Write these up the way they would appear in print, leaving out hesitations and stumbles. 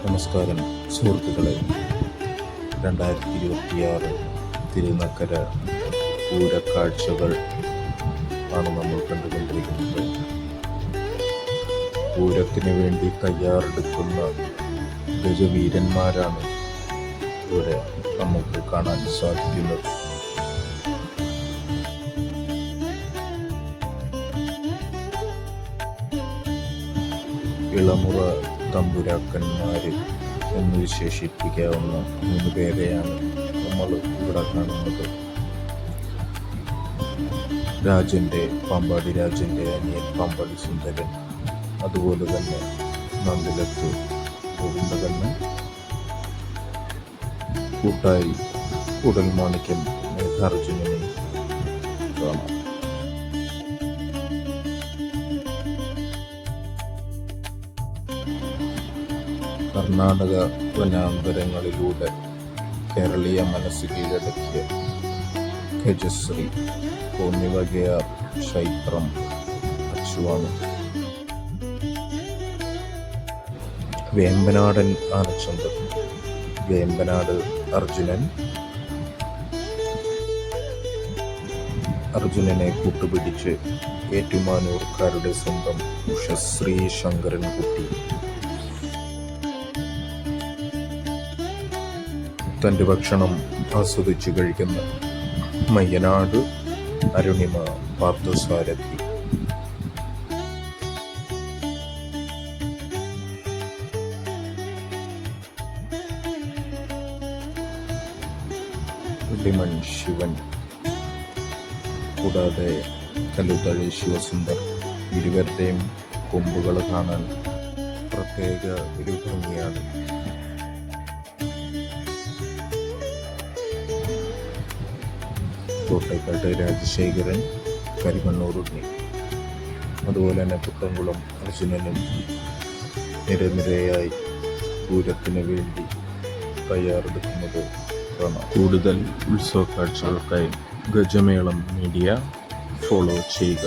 നമസ്കാരം സുഹൃത്തുക്കളെ. 2026 തിരുനക്കര പൂരക്കാഴ്ചകൾ ആണ് നമ്മൾ കണ്ടുകൊണ്ടിരിക്കുന്നത്. പൂരത്തിന് വേണ്ടി തയ്യാറെടുക്കുന്ന ഗജവീരന്മാരാണ് ഇവിടെ നമുക്ക് കാണാൻ സാധിക്കുന്നത്. ഇളമുറ തമ്പുരാക്കന്മാര് എന്ന് വിശേഷിപ്പിക്കാവുന്ന 3 പേരെയാണ് നമ്മൾ ഇവിടെ കാണുന്നത്. പാമ്പാടി രാജൻ്റെ അനിയൻ പാമ്പാടി സുന്ദരൻ, അതുപോലെ തന്നെ നന്ദിലത്ത് ഗോവിന്ദകണ്ണൻ, കൂട്ടായി ഉടൽമാണിക്യം മേഘാർജുനനെ കാണാം. കർണാടക വനാന്തരങ്ങളിലൂടെ കേരളീയ മനസ്സ് കീഴടക്കിയ ഗജശ്രീ കോന്നിവകയാർ ക്ഷേത്രം അച്ചുവാണ്. വേമ്പനാടൻ ആനച്ചന്തം, വേമ്പനാട് അർജുനനെ കൂട്ടുപിടിച്ച് ഏറ്റുമാനൂർക്കാരുടെ സ്വന്തം ഉഷശ്രീ ശങ്കരൻകുട്ടി തൻ്റെ ഭക്ഷണം ആസ്വദിച്ച് കഴിക്കുന്ന മയ്യനാട് അരുണിമ പാർത്ഥസാരഥി, ലിമൺ ശിവൻ, കൂടാതെ കല്ലുത്തഴി ശിവസുന്ദർ. ഇരുവരുടെയും കൊമ്പുകൾ കാണാൻ പ്രത്യേക ഒരു ഭംഗിയാണ്. കോട്ടയ്ക്കാട്ട് രാജശേഖരൻ, കരിമണ്ണൂർ ഉണ്ണി, അതുപോലെ തന്നെ പുത്തൻകുളം അർജുനനും നിരനിരയായി പൂരത്തിന് വേണ്ടി തയ്യാറെടുക്കുന്നത് കാണാം. കൂടുതൽ ഉത്സവ കാഴ്ചകൾക്കായി ഗജമേളം മീഡിയ ഫോളോ ചെയ്യുക.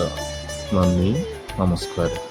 നന്ദി, നമസ്കാരം.